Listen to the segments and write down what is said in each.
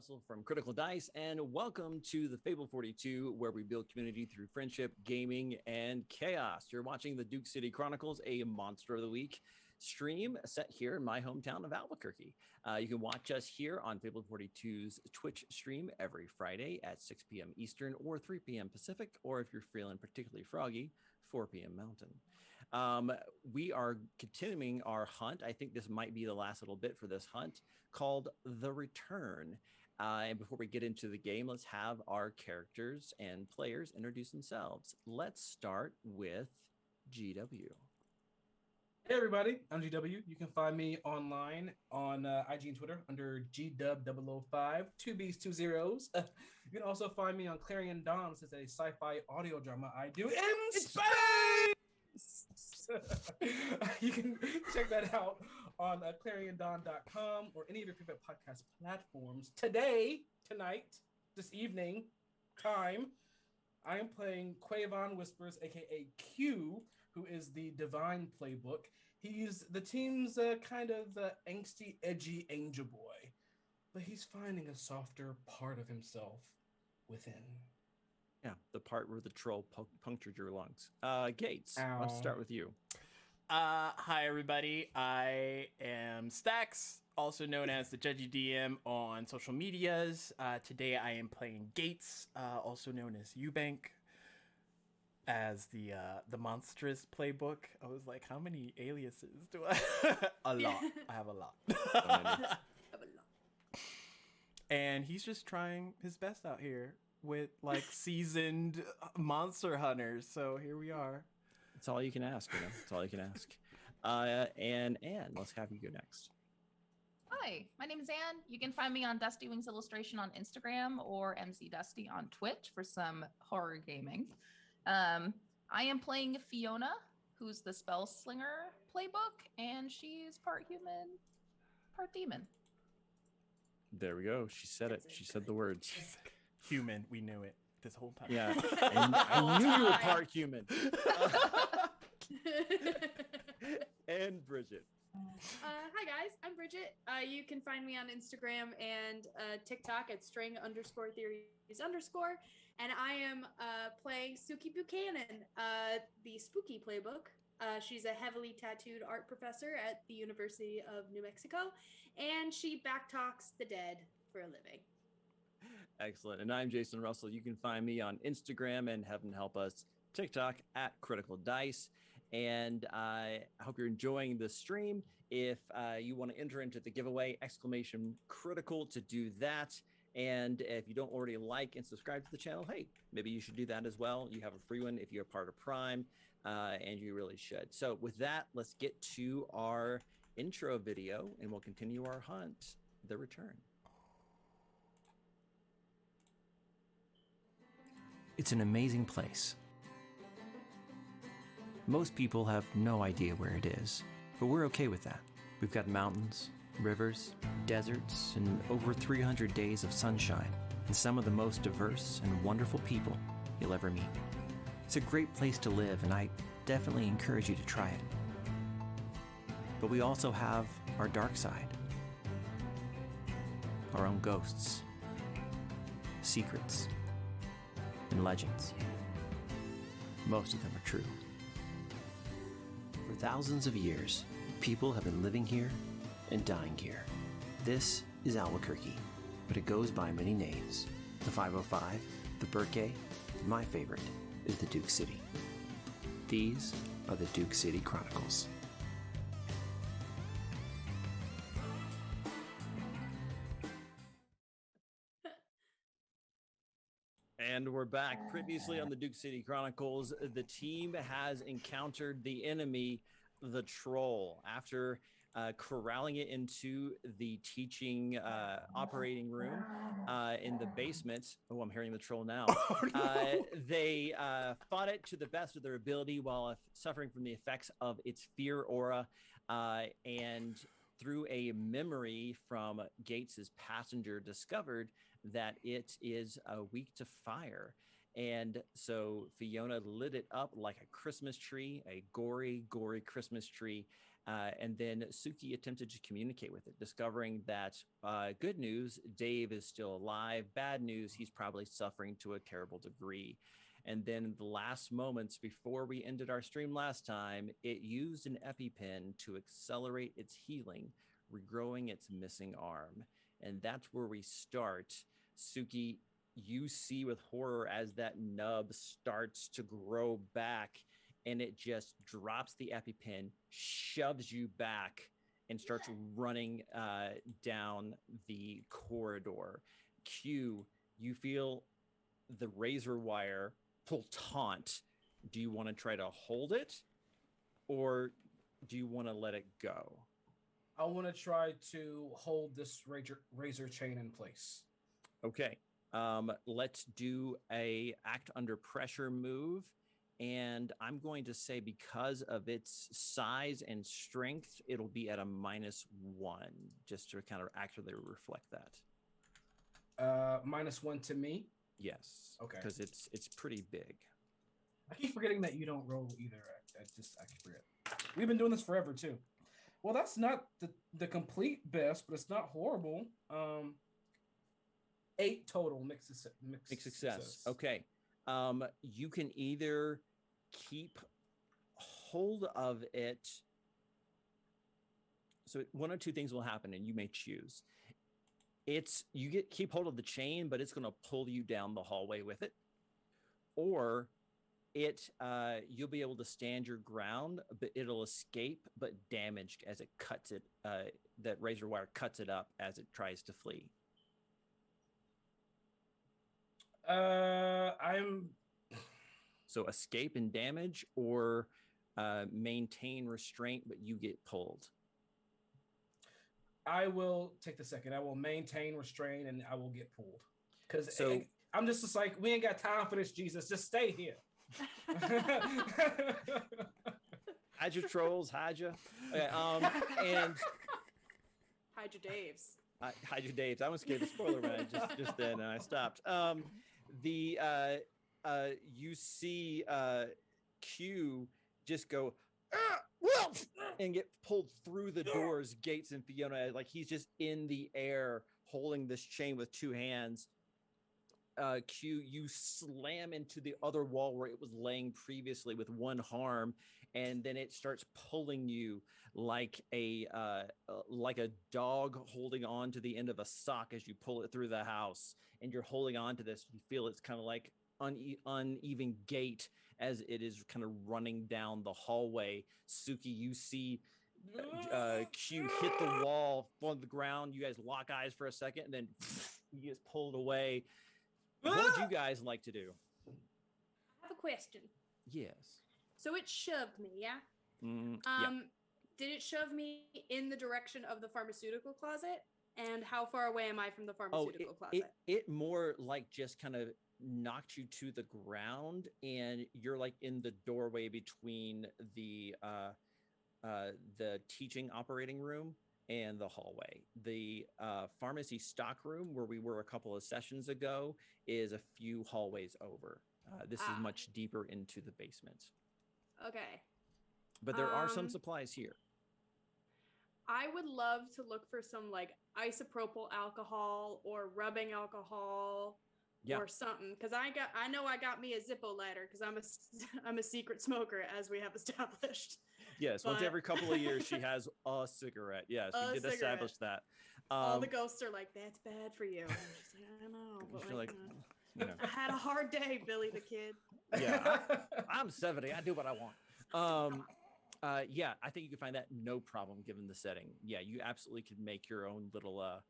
Russell from Critical Dice, and welcome to the Fable 42, where we build community through friendship, gaming, and chaos. You're watching the Duke City Chronicles, a Monster of the Week stream set here in my hometown of Albuquerque. You can watch us here on Fable 42's Twitch stream every Friday at 6 p.m. Eastern or 3 p.m. Pacific, or if you're feeling particularly froggy, 4 p.m. Mountain. We are continuing our hunt. I think this might be the last little bit for this hunt called The Return. And before we get into the game, let's have our characters and players introduce themselves. Let's start with GW. Hey everybody, I'm GW. You can find me online on IG and Twitter under GW005, two B's, two zeros. You can also find me on Clarion Dawn. This is a sci-fi audio drama I do in space. You can check that out on ClarionDawn.com or any of your favorite podcast platforms. Tonight, this evening, I am playing Quavon Whispers, aka Q, who is the Divine Playbook. He's the team's kind of angsty, edgy angel boy, but he's finding a softer part of himself within. Yeah, the part where the troll punctured your lungs. Gates, let's start with you. Hi, everybody. I am Stax, also known as the Judgy DM on social medias. Today I am playing Gates, also known as Eubank, as the monstrous playbook. I was like, how many aliases do I? A lot. I have a lot. And he's just trying his best out here with like seasoned monster hunters. So here we are. That's all you can ask, you know. That's all you can ask. And Anne, let's have you go next. Hi, my name is Anne. You can find me on Dusty Wings Illustration on Instagram or MC Dusty on Twitch for some horror gaming. I am playing Fiona, who's the Spell Slinger playbook, and she's part human, part demon. There we go. She said it. She said the words. Human. We knew it this whole time. Yeah. And I knew you were part human. And Bridget. Hi guys, I'm Bridget. You can find me on Instagram and TikTok at string_theories_. And I am playing Suki Buchanan, the spooky playbook. She's a heavily tattooed art professor at the University of New Mexico, and she backtalks the dead for a living. Excellent. And I'm Jason Russell. You can find me on Instagram and Heaven Help Us TikTok at Critical Dice. And I hope you're enjoying the stream. If you want to enter into the giveaway, !critical to do that. And if you don't already like and subscribe to the channel, hey, maybe you should do that as well. You have a free one if you're part of Prime, and you really should. So with that, let's get to our intro video, and we'll continue our hunt, The Return. It's an amazing place. Most people have no idea where it is, but we're okay with that. We've got mountains, rivers, deserts, and over 300 days of sunshine, and some of the most diverse and wonderful people you'll ever meet. It's a great place to live, and I definitely encourage you to try it. But we also have our dark side, our own ghosts, secrets, and legends. Most of them are true. For thousands of years, people have been living here and dying here. This is Albuquerque, but it goes by many names. The 505, the Burke, my favorite is the Duke City. These are the Duke City Chronicles. And we're back. Previously on the Duke City Chronicles, the team has encountered the enemy, the troll. After corralling it into the teaching operating room in the basement. Oh, I'm hearing the troll now. They fought it to the best of their ability while suffering from the effects of its fear aura. And through a memory from Gates's passenger, discovered that it is weak to fire. And so Fiona lit it up like a Christmas tree, a gory, gory Christmas tree, And then Suki attempted to communicate with it, discovering that good news, Dave is still alive. Bad news, he's probably suffering to a terrible degree. And then in the last moments before we ended our stream last time, it used an EpiPen to accelerate its healing, regrowing its missing arm. And that's where we start. Suki, you see with horror as that nub starts to grow back, and it just drops the EpiPen, shoves you back, and starts running down the corridor. Q, you feel the razor wire pull taut. Do you want to try to hold it, or do you want to let it go? I want to try to hold this razor chain in place. Okay. Let's do a act under pressure move. And I'm going to say because of its size and strength, it'll be at a -1, just to kind of accurately reflect that. -1 to me? Yes. Okay. Because it's pretty big. I keep forgetting that you don't roll either. I keep forget. We've been doing this forever too. Well, that's not the complete best, but it's not horrible. 8 total mixed success. Okay. You can either keep hold of it. So one or two things will happen, and you may choose. Keep hold of the chain, but it's going to pull you down the hallway with it, or you'll be able to stand your ground, but it'll escape, but damaged as it cuts it. That razor wire cuts it up as it tries to flee. So escape and damage, or maintain restraint, but you get pulled. I will take the second. I will maintain restraint, and I will get pulled. Because I'm just like, we ain't got time for this, Jesus. Just stay here. Hide your trolls, hide you. Okay, and hide your Daves. Hide your Daves. I almost gave a spoiler when I just then, and I stopped. You see Q just go and get pulled through the doors, Gates and Fiona, like he's just in the air holding this chain with 2 hands. Q, you slam into the other wall where it was laying previously with 1 harm, and then it starts pulling you like a dog holding on to the end of a sock as you pull it through the house, and you're holding on to this. You feel it's kind of like uneven gait as it is kind of running down the hallway. Suki, you see Q hit the wall on the ground. You guys lock eyes for a second, and then you get pulled away. What would you guys like to do? I have a question. Yes. So it shoved me, yeah? Yeah. Did it shove me in the direction of the pharmaceutical closet? And how far away am I from the pharmaceutical closet? It more like just kind of knocked you to the ground, and you're like in the doorway between the teaching operating room and the hallway. The pharmacy stock room, where we were a couple of sessions ago, is a few hallways over. This is much deeper into the basement. Okay. But there are some supplies here. I would love to look for some like isopropyl alcohol or rubbing alcohol or something, because I know I got me a Zippo lighter because I'm a secret smoker, as we have established. Yes, once every couple of years she has a cigarette. Yes, we did establish that. All the ghosts are like, "That's bad for you." And I'm just like, I know, but like, I had a hard day, Billy the Kid. Yeah, I'm 70. I do what I want. Yeah, I think you can find that no problem given the setting. Yeah, you absolutely could make your own little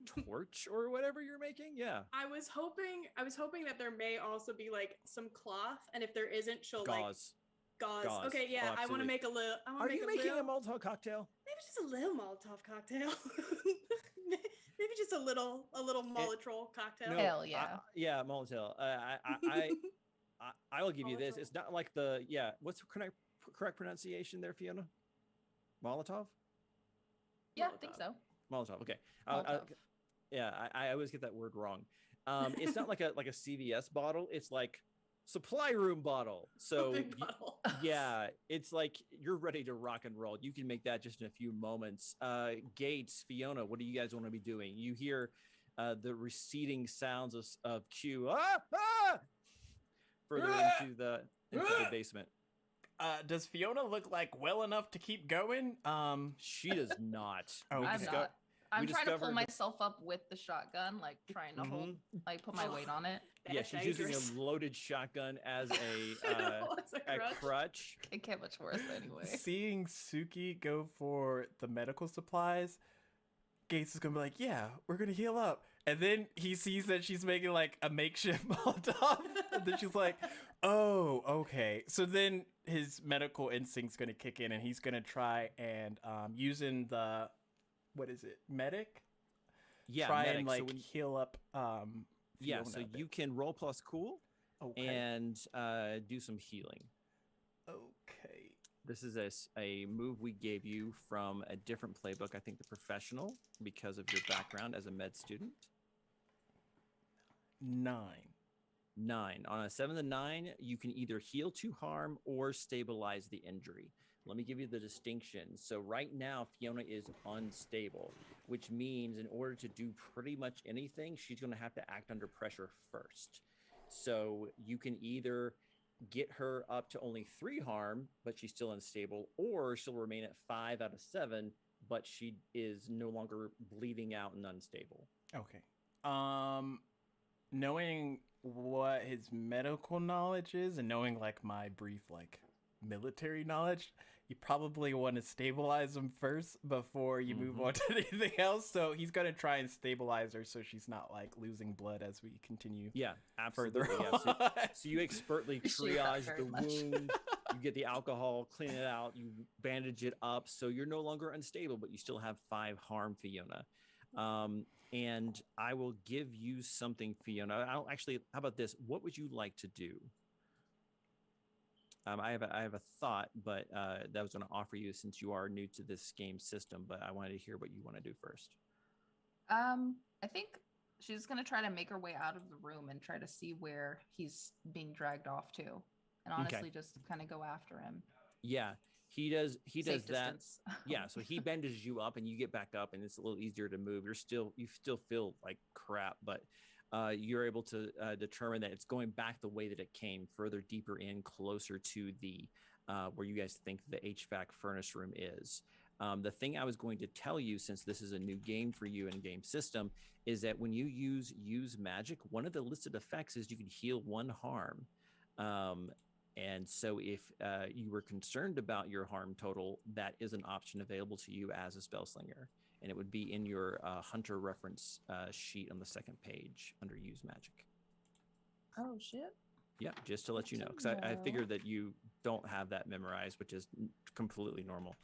torch or whatever you're making. Yeah. I was hoping that there may also be like some cloth, and if there isn't, she'll Gauze. Okay, yeah, I want to make a little. Are you making a Molotov cocktail? Maybe just a little Molotov cocktail. Maybe just a little Molotov cocktail. No, Hell yeah. Yeah, Molotov. I will give you this. It's not like what's the correct pronunciation there, Fiona? Molotov? Yeah, I think so. Molotov. Okay. Molotov. I always get that word wrong. It's not like a CVS bottle. It's like supply room bottle. So Big bottle. yeah, it's like you're ready to rock and roll. You can make that just in a few moments. Gates, Fiona, what do you guys want to be doing? You hear the receding sounds of Q further into the basement. Does Fiona look like well enough to keep going? She does not. Oh, We okay. I'm disco- not. I'm we trying to pull discovered- myself up with the shotgun, like trying to hold, like put my weight on it. Yeah, That's she's using dangerous. a loaded shotgun as I know, it's a crutch. It can't much worse anyway. Seeing Suki go for the medical supplies, Gates is gonna be like, "Yeah, we're gonna heal up." And then he sees that she's making like a makeshift Molotov, and then she's like, "Oh, okay." So then his medical instinct's gonna kick in, and he's gonna try and using the what is it, medic? Yeah, try medic. and So like when- heal up. yeah, Fiona so a bit. you can roll plus cool Okay. and do some healing. Okay. This is a move we gave you from a different playbook. I think the professional, because of your background as a med student. 9. 9. On a 7 to 9, you can either heal to harm or stabilize the injury. Let me give you the distinction. So right now, Fiona is unstable, which means in order to do pretty much anything, she's going to have to act under pressure first. So you can either get her up to only 3 harm, but she's still unstable, or she'll remain at 5 out of 7, but she is no longer bleeding out and unstable. Okay. Knowing what his medical knowledge is and knowing like my brief like military knowledge, you probably want to stabilize him first before you move on to anything else. So he's gonna try and stabilize her so she's not like losing blood as we continue. Yeah, absolutely. Further Yeah. So, on. so you expertly Appreciate that triage very the much. wound, you get the alcohol, clean it out, you bandage it up, so you're no longer unstable, but you still have 5 harm, Fiona. And I will give you something, Fiona. I'll actually, how about this? What would you like to do? I have a thought, but that I was going to offer you since you are new to this game system. But I wanted to hear what you want to do first. I think she's gonna try to make her way out of the room and try to see where he's being dragged off to, and honestly, Okay. just kind of go after him. Yeah, he does. He does Safe that. distance. Yeah, so he bandages you up and you get back up and it's a little easier to move. You still feel like crap, but you're able to determine that it's going back the way that it came, further deeper in, closer to the where you guys think the HVAC furnace room is. The thing I was going to tell you, since this is a new game for you and game system, is that when you use magic, one of the listed effects is you can heal 1 harm. And so if you were concerned about your harm total, that is an option available to you as a spell slinger. And it would be in your hunter reference sheet on the 2nd page under use magic. Oh shit. Yeah, just to let you know, because I figured that you don't have that memorized, which is completely normal,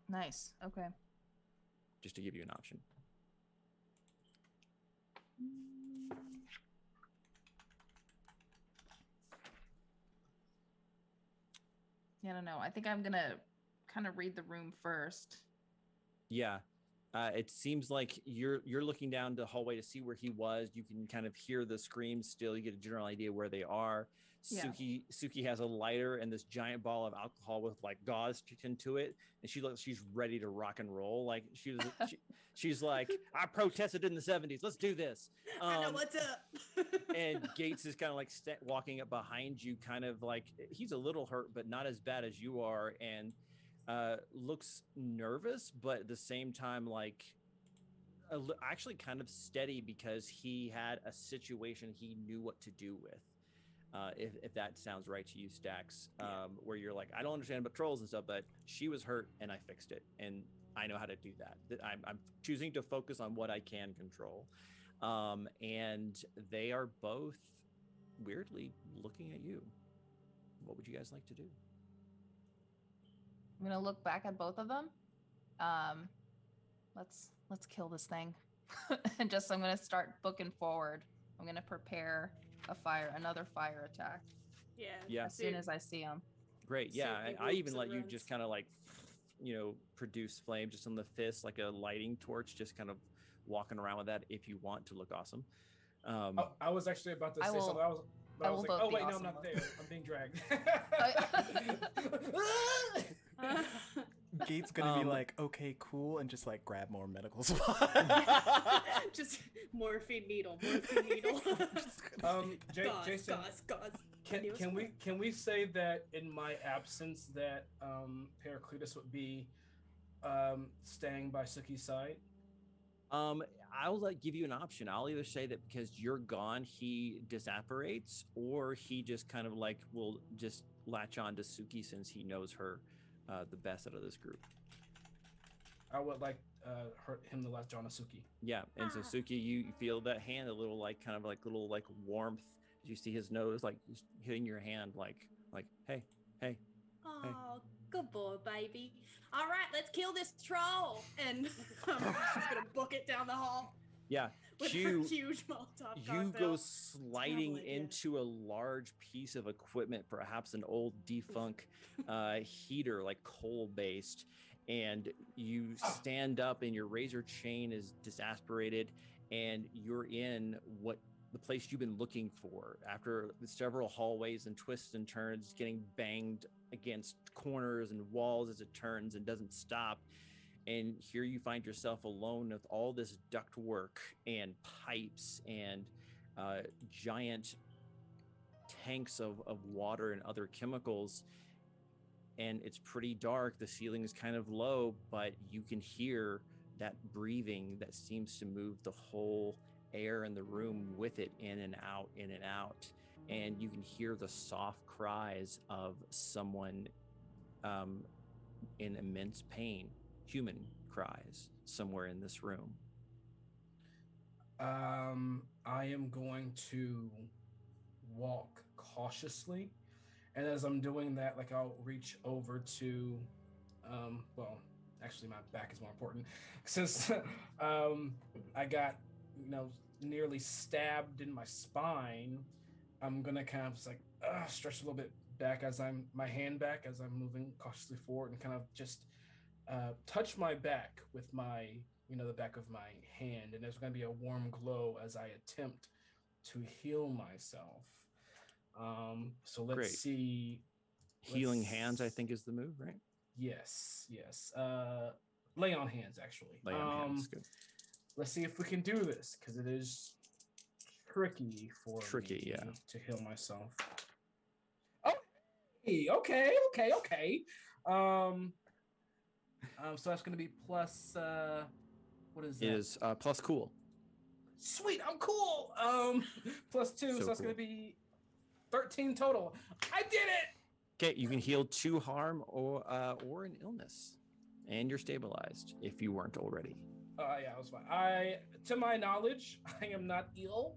Nice. Okay. just to give you an option. Yeah, I don't know. I think I'm gonna kind of read the room first. Yeah. It seems like you're looking down the hallway to see where he was. You can kind of hear the screams still. You get a general idea where they are. Yeah. Suki has a lighter and this giant ball of alcohol with like gauze kicked into it, and she's ready to rock and roll. Like she's like, I protested in the 70s. Let's do this. I know what's up. And Gates is kind of like walking up behind you, kind of like he's a little hurt, but not as bad as you are, and looks nervous, but at the same time, like actually kind of steady because he had a situation he knew what to do with. If that sounds right to you, Stacks, where you're like, I don't understand about trolls and stuff, but she was hurt and I fixed it, and I know how to do that. I'm choosing to focus on what I can control. And they are both weirdly looking at you. What would you guys like to do? I'm gonna look back at both of them. Let's kill this thing. And just I'm gonna start booking forward. I'm gonna prepare another fire attack Yeah. as soon as I see him. Great. Yeah. Suki I even whoops let and you runs. just kind of like, produce flame just on the fist, like a lighting torch, just kind of walking around with that if you want to look awesome. I was actually about to I say will- something. But I I will was like, vote oh the wait, no, I'm awesome not vote. there. I'm being dragged. Gate's gonna be like, okay, cool, and just like grab more medical supplies. Just morphine needle. Jason, Gauze. can we say that in my absence that Heraclitus would be staying by Suki's side? I'll give you an option. I'll either say that because you're gone, he disapparates, or he just kind of like will just latch on to Suki since he knows her the best out of this group. I would like him to latch on to Suki. Yeah, and so Suki, you feel that hand, a little like kind of like little like warmth. You see his nose like hitting your hand, like hey. Oh, good boy, baby. All right, let's kill this troll. And she's gonna book it down the hall. Yeah, With her huge Molotov you cocktail. go sliding Terrible idea. into a large piece of equipment, perhaps an old defunct heater, like coal-based, and you stand up and your razor chain is disasperated, and you're in what the place you've been looking for after several hallways and twists and turns, getting banged against corners and walls as it turns and doesn't stop. And here you find yourself alone with all this ductwork and pipes and giant tanks of water and other chemicals. And it's pretty dark. The ceiling is kind of low, but you can hear that breathing that seems to move the whole air in the room with it, in and out, in and out. And you can hear the soft cries of someone in immense pain, human cries somewhere in this room. I am going to walk cautiously, and as I'm doing that, like I'll reach over to well, actually my back is more important since I got nearly stabbed in my spine. I'm gonna kind of just like stretch a little bit back as my hand back as I'm moving cautiously forward, and kind of just touch my back with my the back of my hand, and there's going to be a warm glow as I attempt to heal myself. So let's Great. see. Healing hands, I think, is the move, right? Yes. Lay on hands, actually. Lay on hands, good. Let's see if we can do this, because it is tricky me yeah, to heal myself. Okay. So that's going to be plus. What is that? It is plus cool. Sweet, I'm cool. Plus 2, so that's cool. going to be 13 total. I did it. Okay, you can heal 2 harm or an illness, and you're stabilized if you weren't already. Yeah, I was fine. To my knowledge, I am not ill,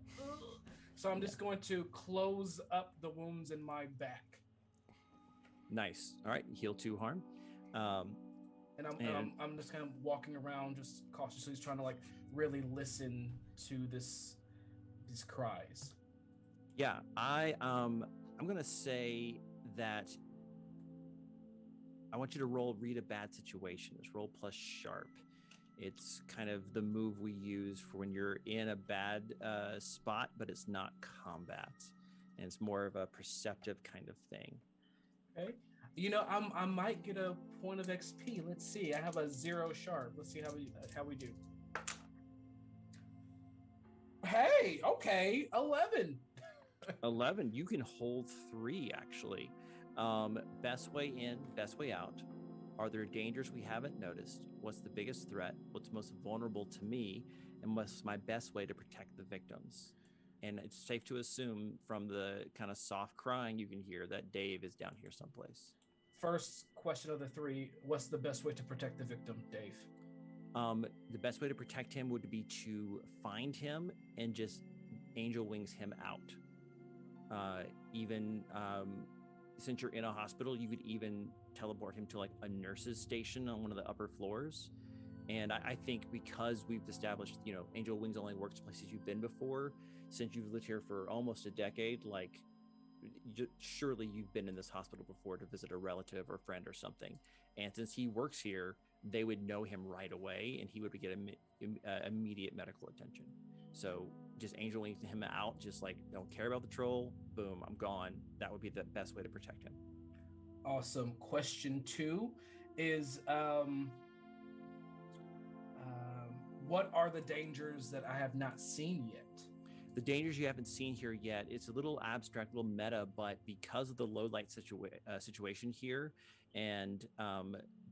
so I'm just going to close up the wounds in my back. Nice. All right, heal 2 harm. And I'm just kind of walking around, just cautiously, trying to like really listen to these cries. Yeah, I'm gonna say that I want you to read a bad situation. It's roll plus sharp. It's kind of the move we use for when you're in a bad spot, but it's not combat, and it's more of a perceptive kind of thing. Okay. I might get a point of XP. Let's see. I have a 0 sharp. Let's see how we do. Hey, okay, 11. 11. You can hold 3 actually. Best way in, best way out. Are there dangers we haven't noticed? What's the biggest threat? What's most vulnerable to me? And what's my best way to protect the victims? And it's safe to assume from the kind of soft crying you can hear that Dave is down here someplace. First question of the 3, what's the best way to protect the victim, Dave? The best way to protect him would be to find him and just angel wings him out. Even since you're in a hospital, you could even teleport him to like a nurse's station on one of the upper floors. And I think because we've established, angel wings only works places you've been before, since you've lived here for almost a decade, like surely you've been in this hospital before to visit a relative or friend or something. And since he works here, they would know him right away and he would get immediate medical attention. So just angel wing him out, just like don't care about the troll. Boom, I'm gone. That would be the best way to protect him. Awesome. Question 2 is what are the dangers that I have not seen yet? The dangers you haven't seen here yet, it's a little abstract, a little meta, but because of the low light situation here, and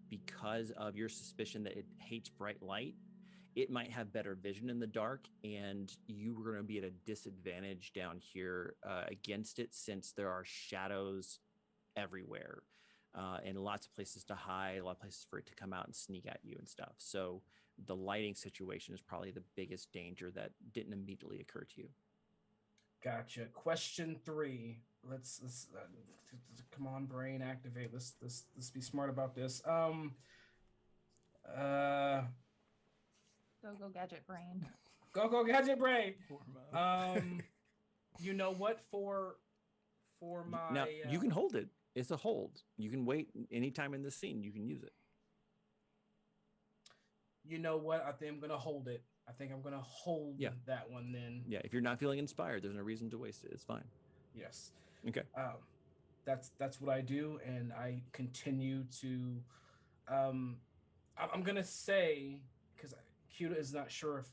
because of your suspicion that it hates bright light, it might have better vision in the dark, and you are going to be at a disadvantage down here against it, since there are shadows everywhere and lots of places to hide, a lot of places for it to come out and sneak at you and stuff. So the lighting situation is probably the biggest danger that didn't immediately occur to you. Gotcha. Question 3. Let's come on, brain, activate. Let's be smart about this. Go gadget brain. Go gadget brain. You know what? For my now you can hold it. It's a hold. You can wait anytime in this scene. You can use it. You know what? I think I'm gonna hold it. I think I'm gonna hold that one then. Yeah, if you're not feeling inspired, there's no reason to waste it. It's fine. Yes. Okay. That's what I do, and I continue to. I'm gonna say, because Cuda is not sure if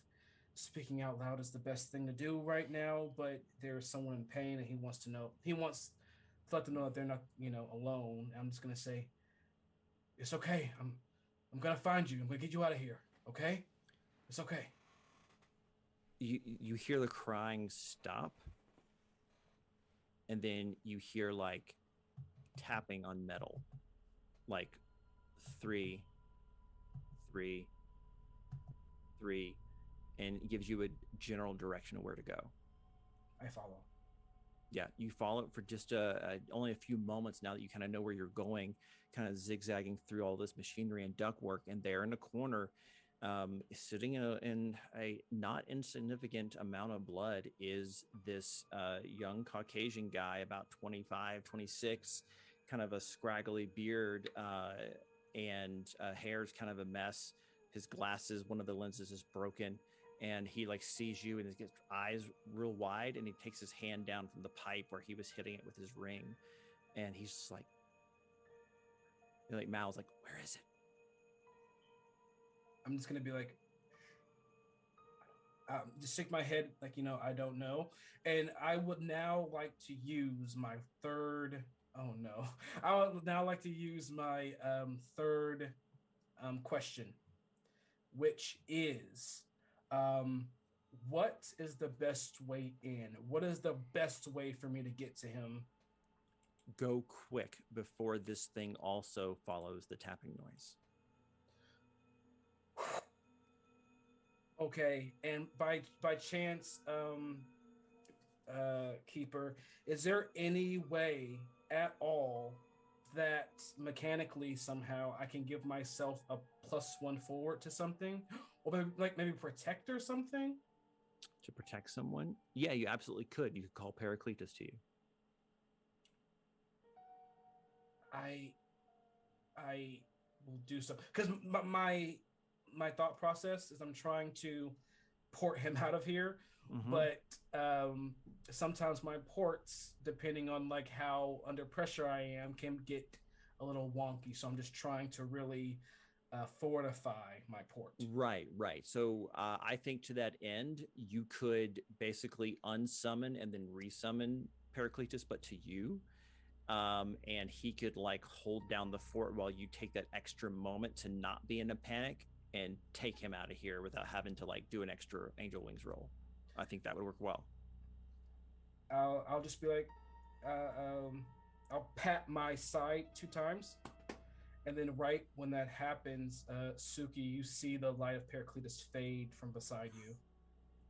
speaking out loud is the best thing to do right now, but there's someone in pain, and he wants to let them know that they're not, alone. I'm just gonna say, it's okay. I'm gonna find you. I'm gonna get you out of here. Okay? It's okay. You hear the crying stop, and then you hear like tapping on metal, like 3, 3, 3, and it gives you a general direction of where to go. I follow. Yeah, you follow it for just only a few moments now that you kind of know where you're going, kind of zigzagging through all this machinery and ductwork. And there in the corner, sitting in a not insignificant amount of blood, is this young Caucasian guy, about 25, 26, kind of a scraggly beard, and hair's kind of a mess. His glasses, one of the lenses is broken. And he like sees you and his eyes real wide, and he takes his hand down from the pipe where he was hitting it with his ring, and he's just like Mal's like, where is it? I'm just gonna be like, just shake my head like, I don't know. And I would now like to use my third. Oh no! I would now like to use my third question, which is. What is the best way in? What is the best way for me to get to him? Go quick before this thing also follows the tapping noise. Okay, and by chance, Keeper, is there any way at all that mechanically somehow I can give myself a +1 forward to something? Or maybe protect or something? To protect someone? Yeah, you absolutely could. You could call Paracletus to you. I will do so. Because my thought process is I'm trying to port him out of here. Mm-hmm. But sometimes my ports, depending on like how under pressure I am, can get a little wonky. So I'm just trying to really... fortify my port. Right. So I think to that end, you could basically unsummon and then resummon Paracletus, but to you. And he could like hold down the fort while you take that extra moment to not be in a panic and take him out of here without having to like do an extra Angel Wings roll. I think that would work well. I'll just be like, I'll pat my side 2 times. And then right when that happens, Suki, you see the light of Paracletus fade from beside you,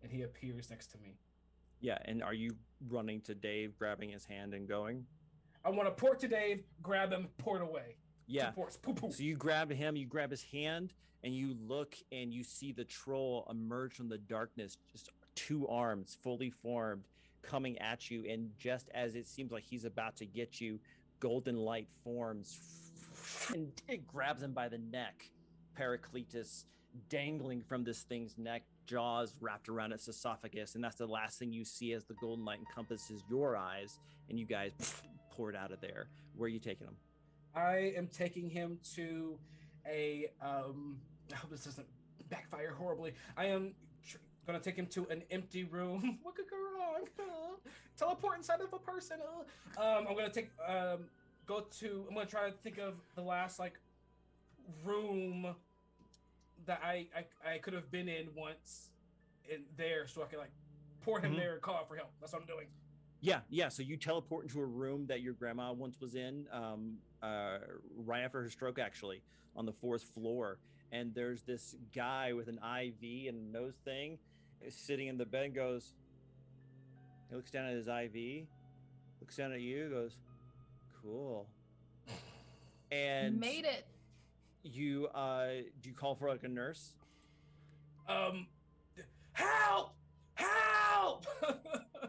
and he appears next to me. Yeah, and are you running to Dave, grabbing his hand and going? I want to port to Dave, grab him, port away. Yeah. Ports, poo, poo. So you grab him, you grab his hand, and you look and you see the troll emerge from the darkness, just 2 arms fully formed, coming at you. And just as it seems like he's about to get you, golden light forms and it grabs him by the neck Paracletus dangling from this thing's neck, jaws wrapped around its esophagus, and that's the last thing you see as the golden light encompasses your eyes, and you guys pour it out of there. Where are you taking him? I am taking him to a I hope this doesn't backfire horribly. I am gonna take him to an empty room. What could go wrong? Teleport inside of a person. I'm gonna I'm gonna try to think of the last like room that I could have been in once in there, so I can like pour him there and call out for help. That's what I'm doing. Yeah. So you teleport into a room that your grandma once was in, right after her stroke, actually, on the 4th floor. And there's this guy with an IV and a nose thing sitting in the bed and goes, he looks down at his IV, looks down at you, goes, cool. And Made it. You, do you call for like a nurse? Help!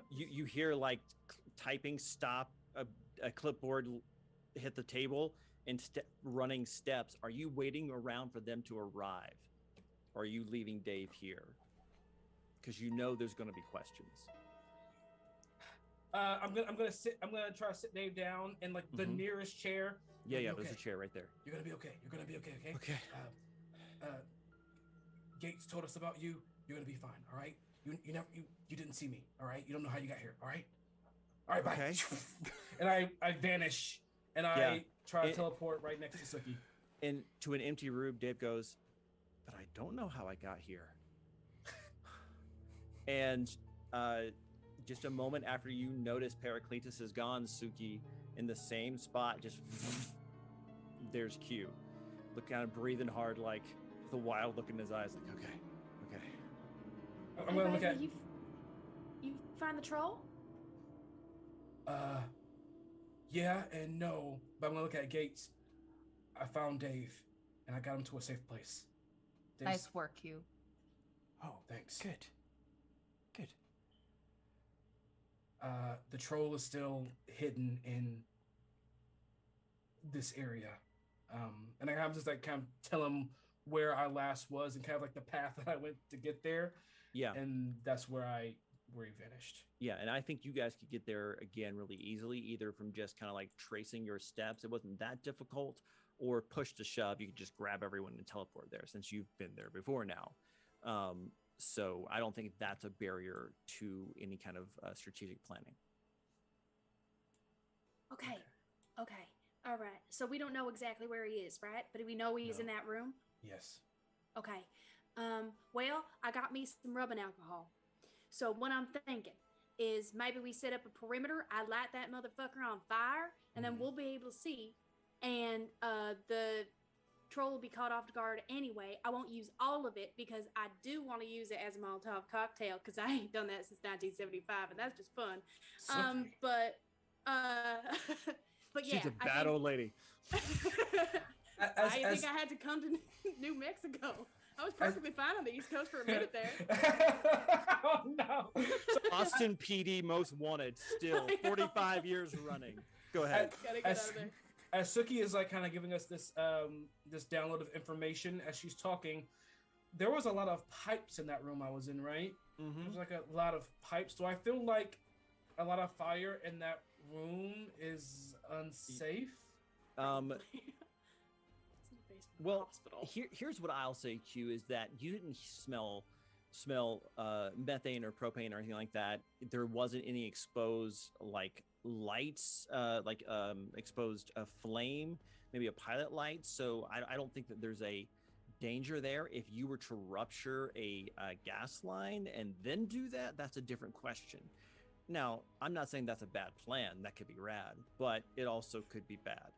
you hear like typing stop, a clipboard hit the table, and running steps. Are you waiting around for them to arrive, or are you leaving Dave here? Because you know there's going to be questions. I'm gonna try to sit Dave down in like the nearest chair. Yeah, there's a chair right there. You're gonna be okay. Okay. Gates told us about you. You're gonna be fine. All right. You didn't see me. All right. You don't know how you got here. All right. Bye. Okay. And I vanish, and I try to teleport right next to Suki. And to an empty room, Dave goes, but I don't know how I got here. And just a moment after you notice Paracletus is gone, Suki, in the same spot, just there's Q. Look, kind of breathing hard, like with a wild look in his eyes, like, okay. I'm gonna look at you find the troll? Yeah and no, but I'm gonna look at Gates. I found Dave, and I got him to a safe place. Nice work, Q. Oh, thanks. Good. The troll is still hidden in this area, and I have just like kind of tell him where I last was and kind of like the path that I went to get there. Yeah, and that's where he vanished. Yeah, and I think you guys could get there again really easily, either from just kind of like tracing your steps. It wasn't that difficult, or push to shove. You could just grab everyone and teleport there, since you've been there before now. So I don't think that's a barrier to any kind of strategic planning. Okay. All right. So we don't know exactly where he is, right? But we know he's in that room? Yes. Okay. Well, I got me some rubbing alcohol. So what I'm thinking is maybe we set up a perimeter. I light that motherfucker on fire, and then we'll be able to see. And the troll will be caught off guard anyway. I won't use all of it because I do want to use it as a Molotov cocktail because I ain't done that since 1975, and that's just fun. But yeah, she's a bad old lady. I think I had to come to New Mexico. I was perfectly fine on the East Coast for a minute there. Oh no! Austin PD most wanted, still 45 years running. Go ahead. Gotta get out of there. As Suki is like kind of giving us this this download of information as she's talking, there was a lot of pipes in that room I was in, right? Mm-hmm. There was like a lot of pipes. Do I feel like a lot of fire in that room is unsafe? Well, here's what I'll say, Q, is that you didn't smell methane or propane or anything like that. There wasn't any exposed like lights, exposed flame, maybe a pilot light. So I don't think that there's a danger there. If you were to rupture a gas line and then do that, that's a different question. Now, I'm not saying that's a bad plan. That could be rad, but it also could be bad.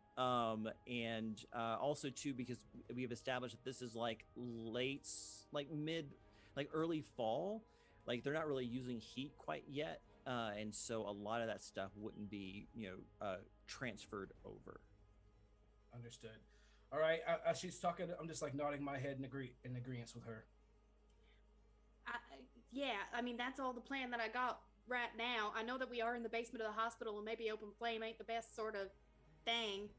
And also too, because we have established that this is like early fall, like they're not really using heat quite yet. And so a lot of that stuff wouldn't be, transferred over. Understood. All right. As she's talking, I'm just like nodding my head in agreement with her. Yeah, I mean, that's all the plan that I got right now. I know that we are in the basement of the hospital, and maybe open flame ain't the best sort of thing.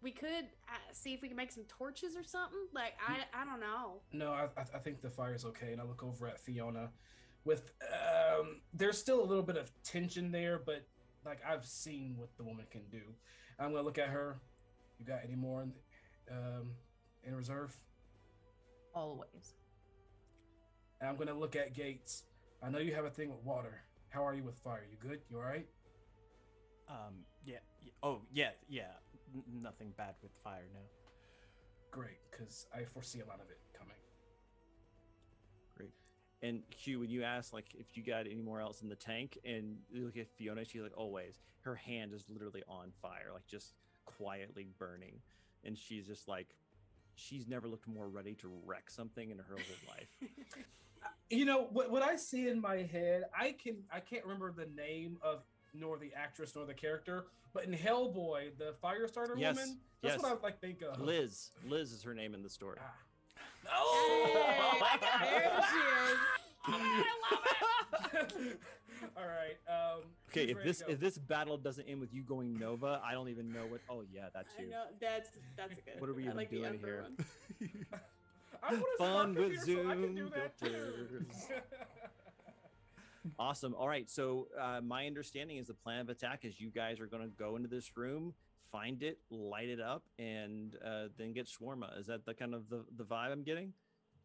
we could see if we can make some torches or something. Like I don't know. No, I think the fire's okay. And I look over at Fiona. With there's still a little bit of tension there, but like I've seen what the woman can do. I'm gonna look at her. You got any more in reserve? Always. And I'm gonna look at Gates. I know you have a thing with water. How are you with fire? You good? You all right? Yeah. Oh, yeah. Nothing bad with fire, no. Great, because I foresee a lot of it coming. Great. And Q, when you ask like if you got any more else in the tank, and you look at Fiona, she's like, always. Her hand is literally on fire, like just quietly burning, and she's just like, she's never looked more ready to wreck something in her whole life. You know what I see in my head. I can't remember the name of nor the actress nor the character, but in Hellboy, the fire starter woman. That's what I like think of. Liz is her name in the story. Oh, There she is. I love it. All right. Okay, who's ready to if this battle doesn't end with you going Nova, I don't even know what. Oh yeah, that I too. know that's good. What are we I even like the doing Ember here? one. I want a Fun smart with computer so I can do Zoom that too. filters. Awesome. All right. So my understanding is the plan of attack is you guys are going to go into this room, find it, light it up, and then get shawarma. Is that the kind of the vibe I'm getting,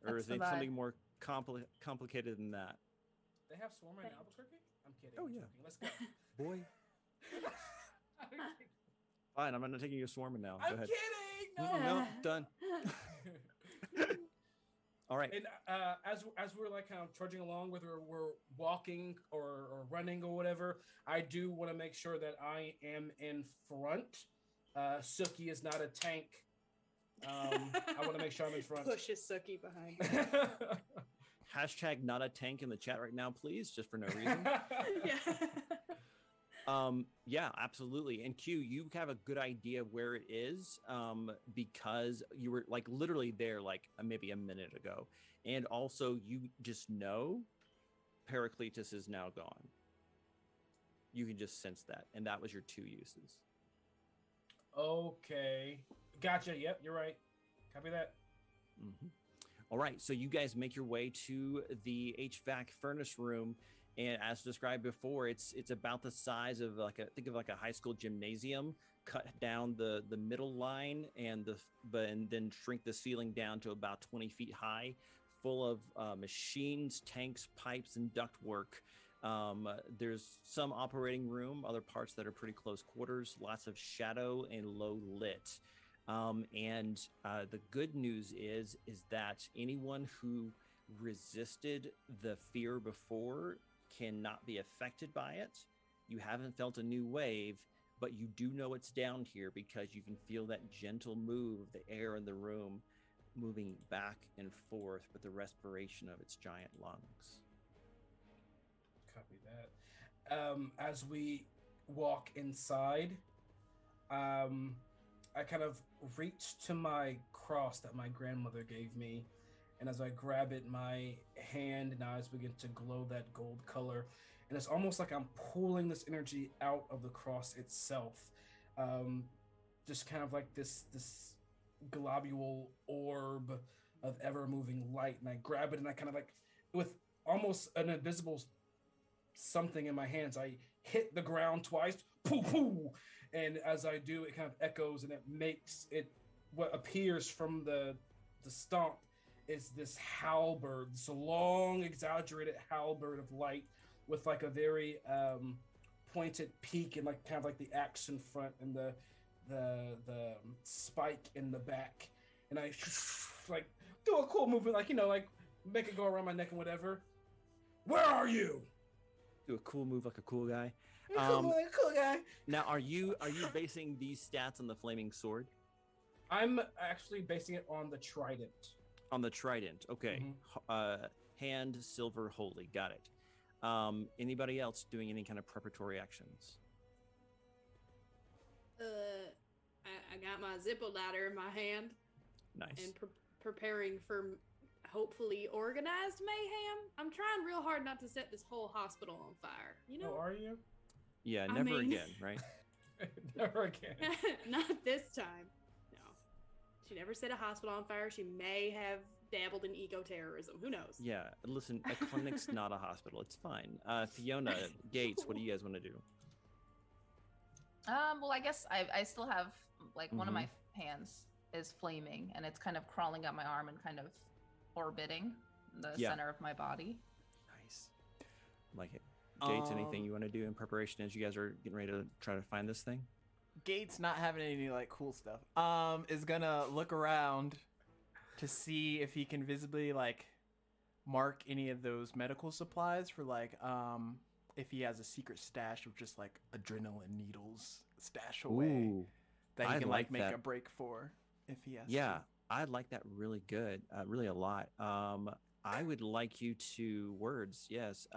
or That's is the it vibe. something more complicated than that? They have shawarma in Albuquerque? I'm kidding. Oh, I'm yeah. joking. Let's go. Boy. Fine. I'm not taking your shawarma now. Go I'm ahead. kidding. No, done. All right. And as we're like kind of trudging along, whether we're walking or running or whatever, I do want to make sure that I am in front. Suki is not a tank. I want to make sure I'm in front. Pushes Suki behind. Hashtag not a tank in the chat right now, please, just for no reason. Yeah. Yeah, absolutely. And Q, you have a good idea where it is, because you were like literally there like maybe a minute ago. And also you just know Paracletus is now gone. You can just sense that. And that was your two uses. Okay. Gotcha. Yep, you're right. Copy that. Mm-hmm. All right, so you guys make your way to the HVAC furnace room, and as described before, it's about the size of think of a high school gymnasium, cut down the middle line and then shrink the ceiling down to about 20 feet high, full of machines, tanks, pipes, and ductwork. There's some operating room, other parts that are pretty close quarters, lots of shadow and low lit. And the good news is that anyone who resisted the fear before cannot be affected by it. You haven't felt a new wave, but you do know it's down here because you can feel that gentle move of the air in the room moving back and forth with the respiration of its giant lungs. Copy that. As we walk inside, I kind of reach to my cross that my grandmother gave me, and as I grab it, my hand and eyes begin to glow that gold color, and it's almost like I'm pulling this energy out of the cross itself, just kind of like this globule orb of ever-moving light, and I grab it, and I kind of like, with almost an invisible something in my hands, I hit the ground twice, poo poo. And as I do, it kind of echoes, and it makes it what appears from the stomp is this halberd, this long, exaggerated halberd of light with like a very pointed peak and like kind of like the axe in front and the spike in the back. And I like do a cool movement, like, you know, like make it go around my neck and whatever. Where are you? Do a cool move like a cool guy. Cool guy. Now, are you basing these stats on the flaming sword? I'm actually basing it on the trident. On the trident, okay. Mhm. Hand, silver, holy, got it. Anybody else doing any kind of preparatory actions? I got my Zippo ladder in my hand Nice. and preparing for hopefully organized mayhem. I'm trying real hard not to set this whole hospital on fire. You know? Oh, are you? Yeah, I never mean- again, right? Never again. Not this time. She never set a hospital on fire. She may have dabbled in eco-terrorism. Who knows? Yeah, listen, a clinic's not a hospital. It's fine. Fiona, Gates, what do you guys want to do? Well, I guess I still have like one of my Mm-hmm. hands is flaming and it's kind of crawling up my arm and kind of orbiting the Yeah. center of my body. Nice. Like it. Gates, anything you want to do in preparation as you guys are getting ready to try to find this thing? Gates, not having any like cool stuff, is gonna look around to see if he can visibly like mark any of those medical supplies for like if he has a secret stash of just like adrenaline needles stashed away Ooh, that he I can like like make that. a break for if he has yeah, to. I'd like that really good, really a lot. I would like you to words, yes.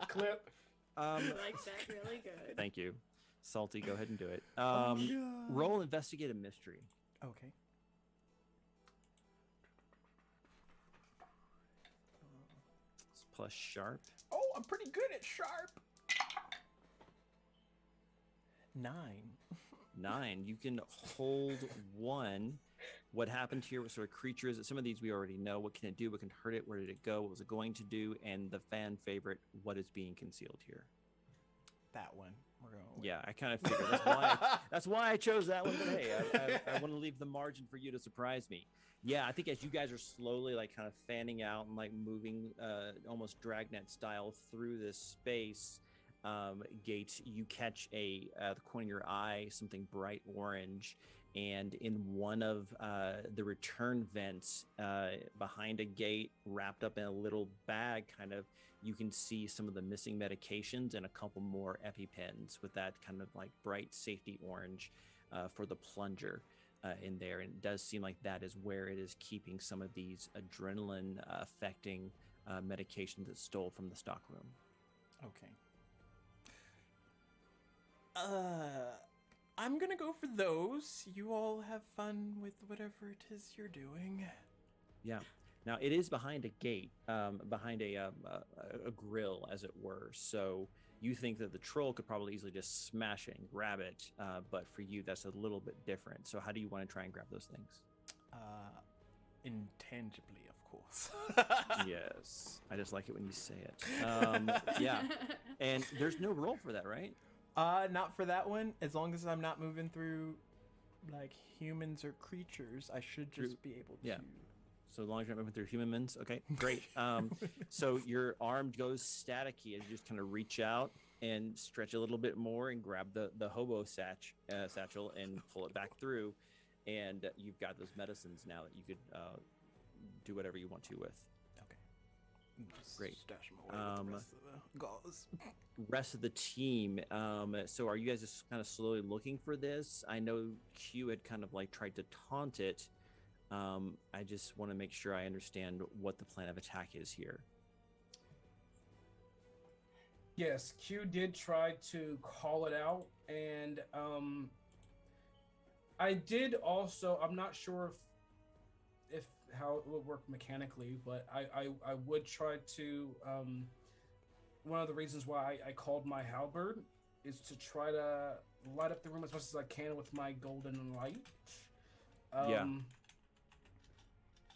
Clip. I like that really good. Thank you, Salty. Go ahead and do it. God. Roll investigate a mystery. Okay. Plus sharp. Oh, I'm pretty good at sharp. 9. 9. You can hold one. What happened here? What sort of creature is it? Some of these we already know. What can it do? What can hurt it? Where did it go? What was it going to do? And the fan favorite, what is being concealed here? That one. We're going with. Yeah, I kind of figured that's why I chose that one. But hey, I want to leave the margin for you to surprise me. Yeah, I think as you guys are slowly like kind of fanning out and like moving almost dragnet style through this space, Gates, you catch the corner of your eye something bright orange, and in one of the return vents behind a gate, wrapped up in a little bag, kind of, you can see some of the missing medications and a couple more EpiPens with that kind of like bright safety orange for the plunger in there. And it does seem like that is where it is keeping some of these adrenaline affecting medications it stole from the stockroom. Okay. I'm gonna go for those. You all have fun with whatever it is you're doing. Yeah. Now it is behind a gate, behind a grill, as it were. So you think that the troll could probably easily just smash it and grab it, but for you that's a little bit different. So how do you want to try and grab those things? Intangibly, of course. Yes, I just like it when you say it. Yeah, and there's no roll for that, right? Not for that one. As long as I'm not moving through like humans or creatures, I should just be able to. Yeah. So as long as you're not moving through humans, okay, great. So your arm goes staticky as you just kind of reach out and stretch a little bit more and grab the hobo satchel and pull it back through, and you've got those medicines now that you could do whatever you want to with. Okay. Just Great. Stash them away with the rest of the gauze. Rest of the team. So are you guys just kind of slowly looking for this? I know Q had kind of like tried to taunt it. I just want to make sure I understand what the plan of attack is here. Yes, Q did try to call it out, and I did also. I'm not sure if how it would work mechanically, but I would try to. One of the reasons why I called my halberd is to try to light up the room as much as I can with my golden light.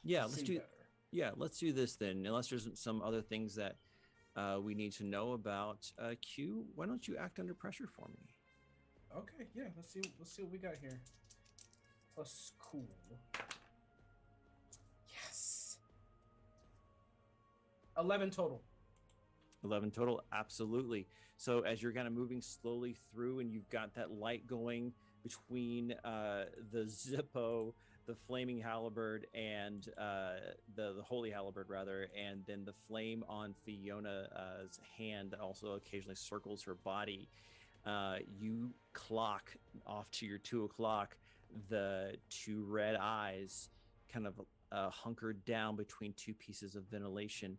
Yeah, to let's see do. better. Yeah, let's do this then. Unless there's some other things that we need to know about. Q, why don't you act under pressure for me? Okay, yeah. Let's see what we got here. Plus cool. Yes. 11 total. 11 total, absolutely. So as you're kind of moving slowly through and you've got that light going between the Zippo, the flaming halberd, and the holy halberd rather, and then the flame on Fiona's hand that also occasionally circles her body, you clock off to your 2 o'clock the two red eyes kind of hunkered down between two pieces of ventilation,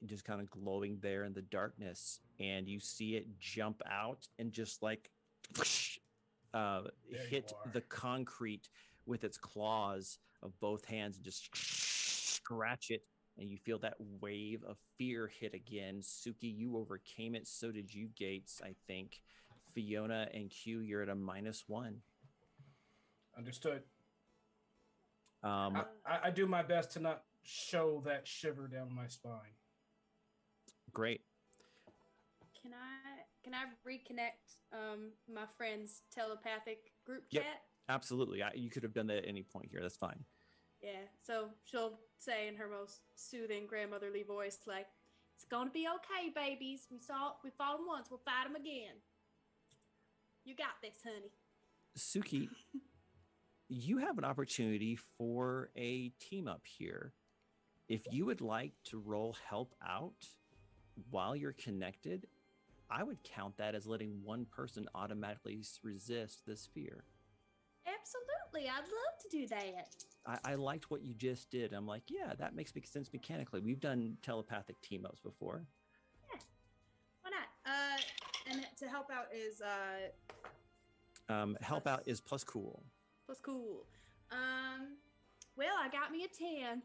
just kind of glowing there in the darkness, and you see it jump out and just like hit the concrete with its claws of both hands and just scratch it, and you feel that wave of fear hit again. Suki, you overcame it. So did you, Gates, I think. Fiona and Q, you're at a -1. Understood. Um, I do my best to not show that shiver down my spine. great. Can I reconnect my friend's telepathic group Yep. chat? Absolutely. You could have done that at any point here. That's fine. Yeah. So she'll say in her most soothing grandmotherly voice, like, "It's gonna be okay, babies. We fought them once. We'll fight them again. You got this, honey." Suki, you have an opportunity for a team up here. If you would like to roll help out while you're connected, I would count that as letting one person automatically resist the sphere. Absolutely. I'd love to do that. I liked what you just did. I'm like, yeah, that makes sense mechanically. We've done telepathic team ups before. Yeah. Why not? And to help out is Help out is plus cool. plus cool. Well, I got me a 10.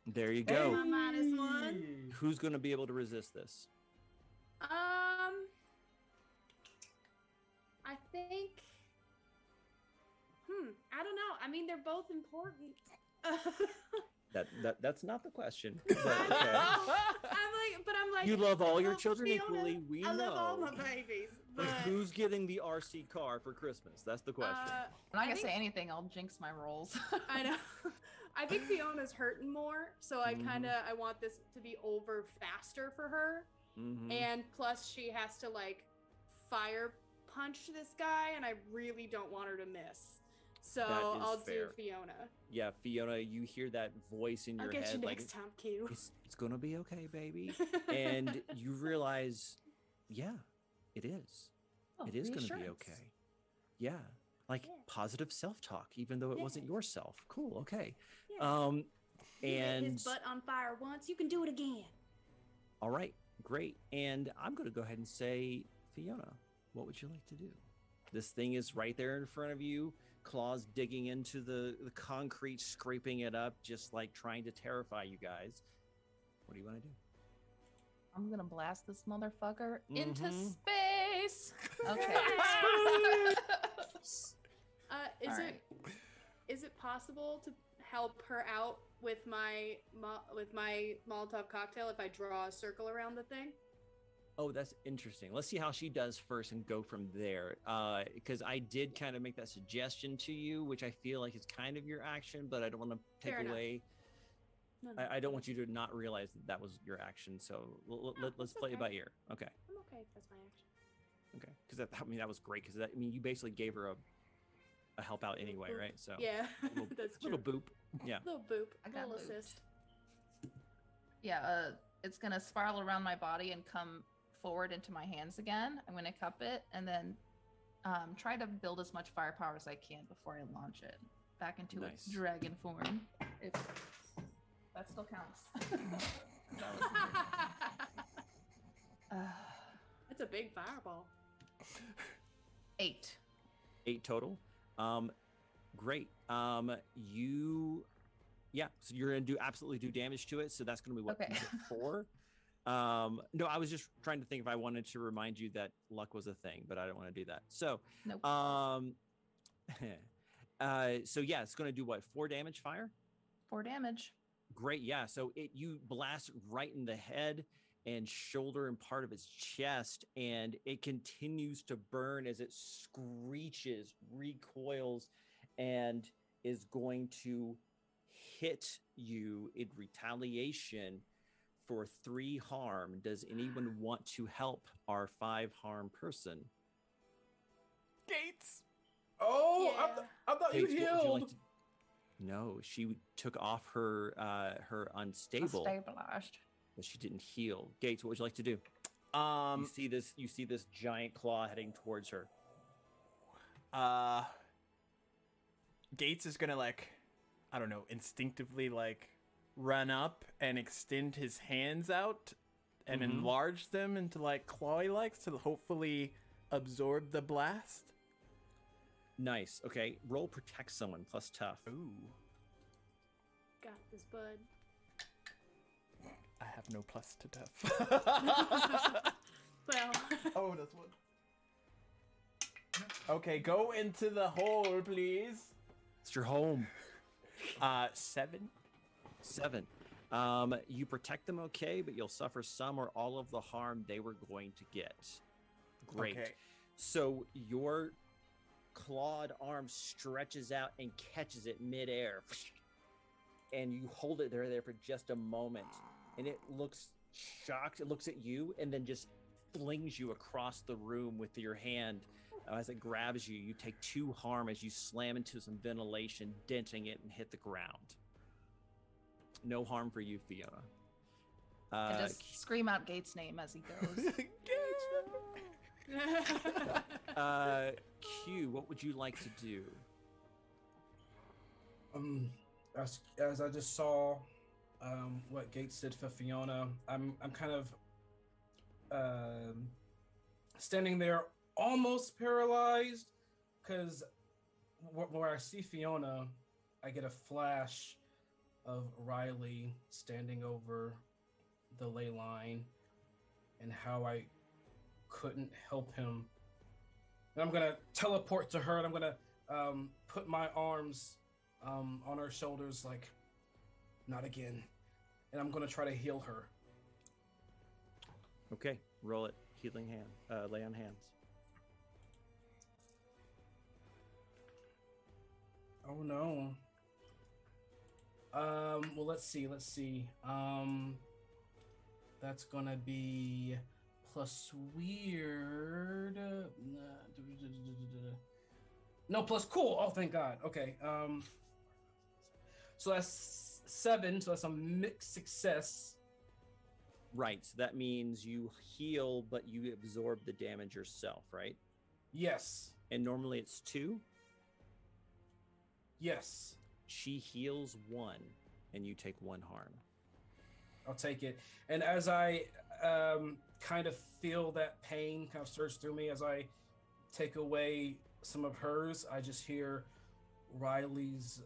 There you go. My -1. Who's going to be able to resist this? I think. I don't know. I mean, they're both important. That's not the question. But okay. I'm like. You love all your well, children Fiona, equally. We I know. love all my babies, But but who's getting the RC car for Christmas? That's the question. I'm not gonna say anything. I'll jinx my rolls. I know. I think Fiona's hurting more, so I want this to be over faster for her. Mhm. And plus, she has to like fire punch this guy, and I really don't want her to miss. So That is I'll fair. do Fiona. Yeah, Fiona, you hear that voice in I'll your get head you like next time, Q. it's gonna be okay, baby. And you realize, yeah, it is. Oh, It is gonna be reassurance. okay. Yeah. Like Yeah. positive self-talk, even though it Yeah. wasn't yourself. Cool, okay. Yeah. You lit And his butt on fire once, you can do it again. all right, great. And I'm gonna go ahead and say, Fiona, what would you like to do? This thing is right there in front of you, claws digging into the concrete, scraping it up, just like trying to terrify you guys. What do you want to do? I'm gonna blast this motherfucker into Mhm. space. Okay. Is All it right. is it possible to help her out with my Molotov cocktail if I draw a circle around the thing? Oh, that's interesting. Let's see how she does first and go from there. Because I did kind of make that suggestion to you, which I feel like is kind of your action, but I don't want to take Fair enough. away. No, I don't want you to not realize that was your action. So let's that's play it okay. by ear. Okay. I'm okay if that's my action. Okay. Because that was great. Because you basically gave her a help out anyway, Boop. right? So Yeah, little, that's true. little boop. Yeah. Little boop. I got Little booped. assist. Yeah, it's gonna spiral around my body and come forward into my hands again. I'm gonna cup it and then try to build as much firepower as I can before I launch it back into its Nice. dragon form. If that still counts. That was That's a big fireball. 8. 8 total. Great. So you're gonna absolutely do damage to it. So that's gonna be what, Okay. 4. No, I was just trying to think if I wanted to remind you that luck was a thing, but I don't want to do that. So, Nope. so yeah, it's gonna do what, 4 damage fire? 4 damage. Great. Yeah. So you blast right in the head and shoulder and part of its chest, and it continues to burn as it screeches, recoils, and is going to hit you in retaliation for 3 harm. Does anyone want to help our 5 harm person? Gates. Oh, Yeah. I thought you Paige, what would you healed. like to- No, she took off her unstable, Stabilized. but she didn't heal. Gates, what would you like to do? You see this giant claw heading towards her. Gates is gonna I don't know, instinctively run up and extend his hands out and Mhm. enlarge them into clawy to hopefully absorb the blast. Nice. Okay, roll protect someone plus tough. Ooh, Got this, bud. I have no plus to tough. Well, Oh, that's one. Okay, go into the hole, please. It's your home. 7. 7. You protect them okay, but you'll suffer some or all of the harm they were going to get. Great. Okay. So your clawed arm stretches out and catches it midair. And you hold it there for just a moment. And it looks shocked. It looks at you and then just flings you across the room with your hand. As it grabs you, you take 2 harm as you slam into some ventilation, denting it and hit the ground. No harm for you, Fiona. I just scream out Gates' name as he goes. Q, what would you like to do? As I just saw what Gates did for Fiona, I'm kind of standing there almost paralyzed, because where I see Fiona, I get a flash of Riley standing over the ley line and how I couldn't help him. And I'm gonna teleport to her, and I'm gonna put my arms on her shoulders, like, not again. And I'm gonna try to heal her. Okay, roll it. Healing hand. Lay on hands. Oh no. Well, let's see. That's gonna be plus weird. No, plus cool. Oh, thank God. Okay. So that's 7. So that's a mixed success. Right. So that means you heal, but you absorb the damage yourself, right? Yes. And normally it's 2. Yes. She heals 1, and you take 1 harm. I'll take it. And as I kind of feel that pain kind of surge through me as I take away some of hers, I just hear Riley's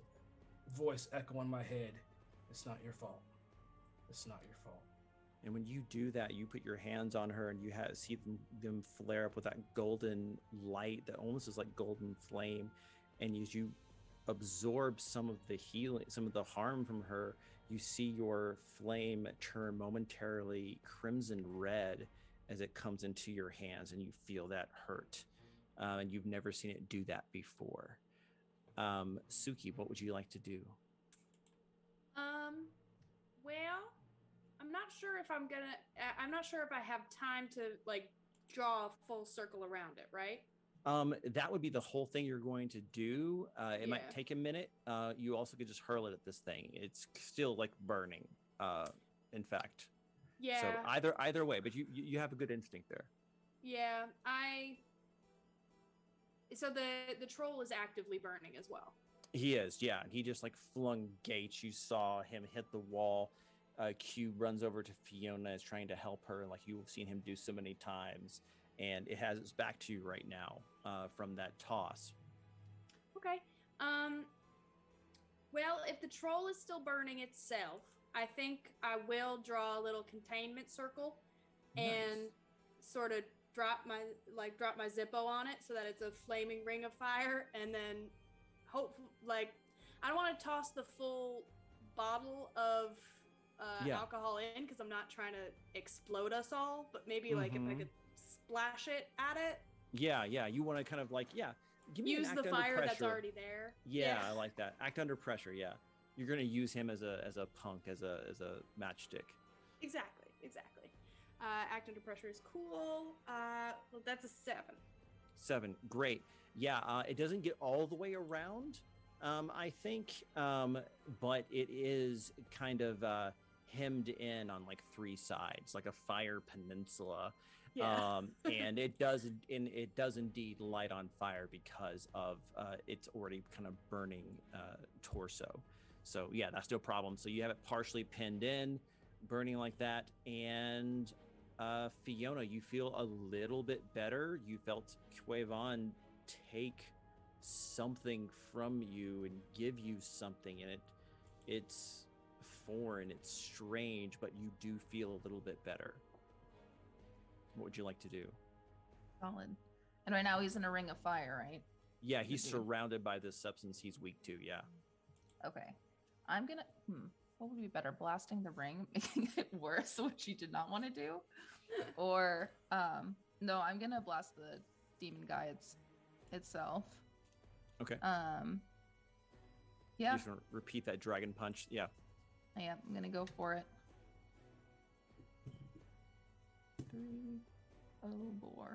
voice echo in my head. It's not your fault. It's not your fault. And when you do that, you put your hands on her and you see them flare up with that golden light that almost is like golden flame. And as you absorb some of the healing, some of the harm from her, you see your flame turn momentarily crimson red as it comes into your hands, and you feel that hurt. And you've never seen it do that before. Suki, what would you like to do? Well, I'm not sure if I'm not sure if I have time to like draw a full circle around it, right? That would be the whole thing you're going to do. It might take a minute. You also could just hurl it at this thing. It's still like burning, in fact. Yeah. So either way, but you have a good instinct there. Yeah, so the troll is actively burning as well. He is, yeah. He just like flung Gates. You saw him hit the wall. Q runs over to Fiona, is trying to help her, like you've seen him do so many times. And it has its back to you right now from that toss. Okay. Well, if the troll is still burning itself, I think I will draw a little containment circle and sort of drop my Zippo on it so that it's a flaming ring of fire, and then I don't want to toss the full bottle of alcohol in because I'm not trying to explode us all, but maybe like if I could splash it at it. Yeah. You want to kind of like, give me use an act the under fire pressure. that's already there. Yeah, I like that. Act under pressure. Yeah, you're gonna use him as a punk, as a matchstick. Exactly. Act under pressure is cool. Well, that's a 7. 7, great. Yeah, it doesn't get all the way around, I think, but it is kind of hemmed in on like 3 sides, like a fire peninsula. Yeah. And it does indeed light on fire because of its already kind of burning torso. So yeah, that's no problem. So you have it partially pinned in, burning like that. And Fiona, you feel a little bit better. You felt Quavon take something from you and give you something, and it's foreign, it's strange, but you do feel a little bit better. What would you like to do? Solid. And right now he's in a ring of fire, right? Yeah, he's dude. surrounded by this substance he's weak to. Yeah. Okay. I'm gonna. What would be better, blasting the ring, making it worse, which you did not want to do, or no, I'm gonna blast the demon guy itself. Okay. Yeah. You just want to repeat that dragon punch. Yeah. Yeah, I'm gonna go for it. 3. Oh, boy.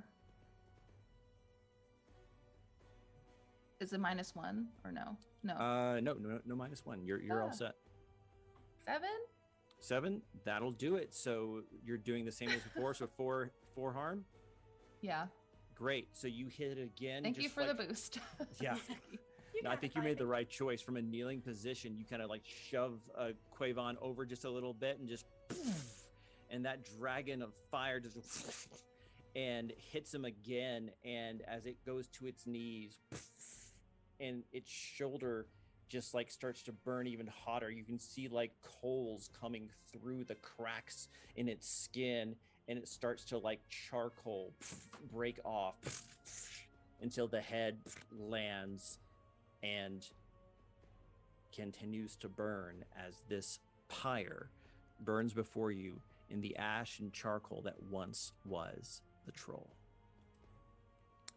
Is it -1 or no? No. No, -1. You're all set. 7? 7. That'll do it. So you're doing the same as before. So four harm. Yeah. Great. So you hit it again. Thank you just for like- the boost. Yeah. You No, I got think it, you made the Mike. right choice. From a kneeling position, you kind of like shove Quavon over just a little bit and just poof, and that dragon of fire just and hits him again. And as it goes to its knees, and its shoulder just like starts to burn even hotter. You can see like coals coming through the cracks in its skin, and it starts to like charcoal break off until the head lands and continues to burn as this pyre burns before you in the ash and charcoal that once was the troll.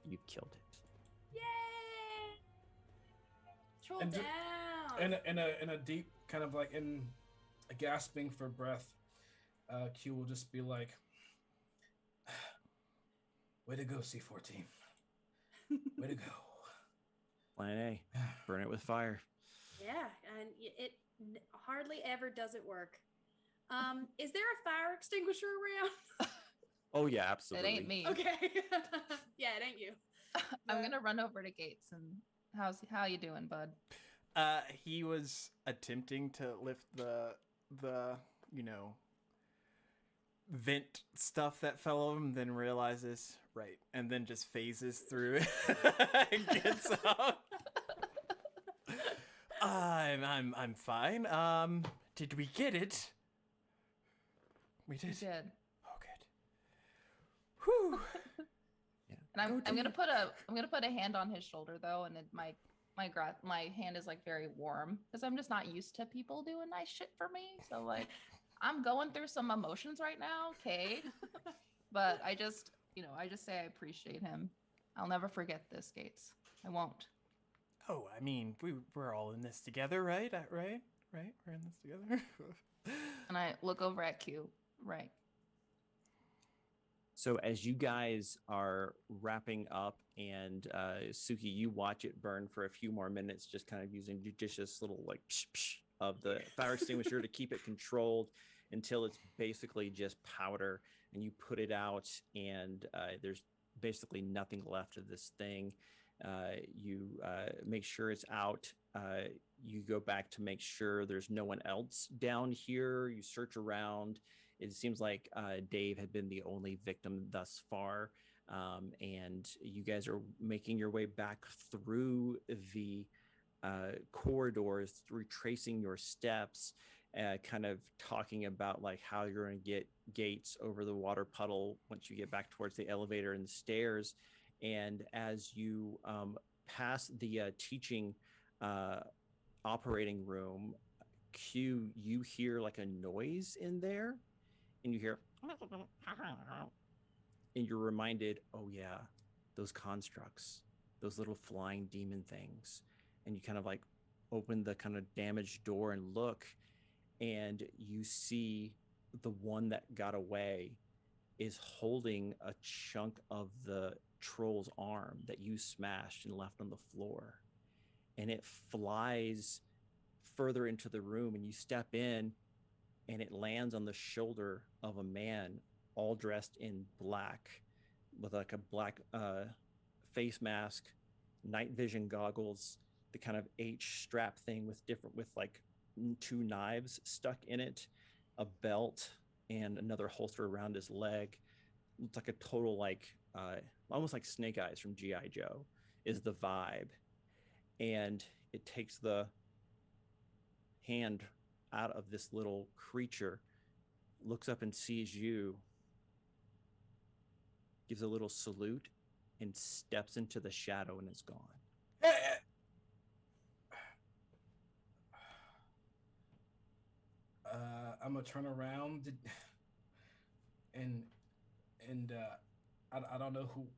You've killed it. Yay! Troll And down. in a deep kind of like in a gasping for breath, Q will just be like, "Way to go, C14. Way to go." Plan A, burn it with fire. Yeah, and it hardly ever does it work. Is there a fire extinguisher around? Oh yeah, It absolutely. ain't me. Okay. Yeah, it ain't you. I'm gonna run over to Gates and how you doing, bud? He was attempting to lift the vent stuff that fell over him, then realizes right, and then just phases through it and gets up. I'm fine. Did we get it? We You did. did. Oh, good. Whew. And I'm gonna put a hand on his shoulder though, and my hand is like very warm because I'm just not used to people doing nice shit for me. So like, I'm going through some emotions right now, okay? But I just say I appreciate him. I'll never forget this, Gates. I won't. Oh, I mean, we're all in this together, right? Right? We're in this together. And I look over at Q. Right. So as you guys are wrapping up, and Suki, you watch it burn for a few more minutes, just kind of using judicious little like psh, psh of the fire extinguisher to keep it controlled until it's basically just powder, and you put it out, and there's basically nothing left of this thing. You make sure it's out. You go back to make sure there's no one else down here. You search around. It seems like Dave had been the only victim thus far. And you guys are making your way back through the corridors, retracing your steps, kind of talking about like how you're going to get Gates over the water puddle once you get back towards the elevator and the stairs. And as you pass the teaching operating room, Q, you hear like a noise in there, and you hear, and you're reminded, oh yeah, those constructs, those little flying demon things. And you kind of like open the kind of damaged door and look, and you see the one that got away is holding a chunk of the troll's arm that you smashed and left on the floor. And it flies further into the room, and you step in, and it lands on the shoulder of a man all dressed in black with like a black face mask, night vision goggles, the kind of H strap thing with like 2 knives stuck in it, a belt, and another holster around his leg. It's like a total like almost like Snake Eyes from G.I. Joe is the vibe. And it takes the hand out of this little creature, looks up and sees you, gives a little salute, and steps into the shadow and is gone. I'm gonna turn around and I don't know who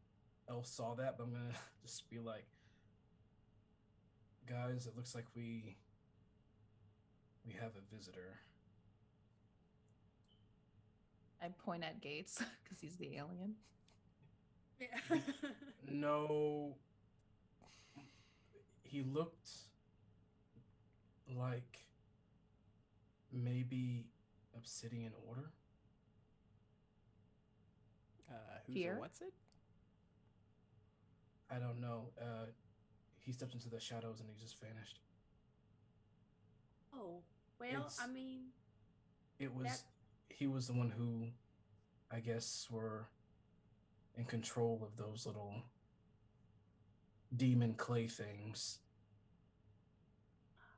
else saw that, but I'm gonna just be like, guys, it looks like we have a visitor. I point at Gates because he's the alien. Yeah. No, he looked like maybe Obsidian Order. Who's Fear? or what's it? I don't know. He stepped into the shadows and he just vanished. Oh, well, It's- I mean, It was That- he was the one who, I guess, were in control of those little demon clay things.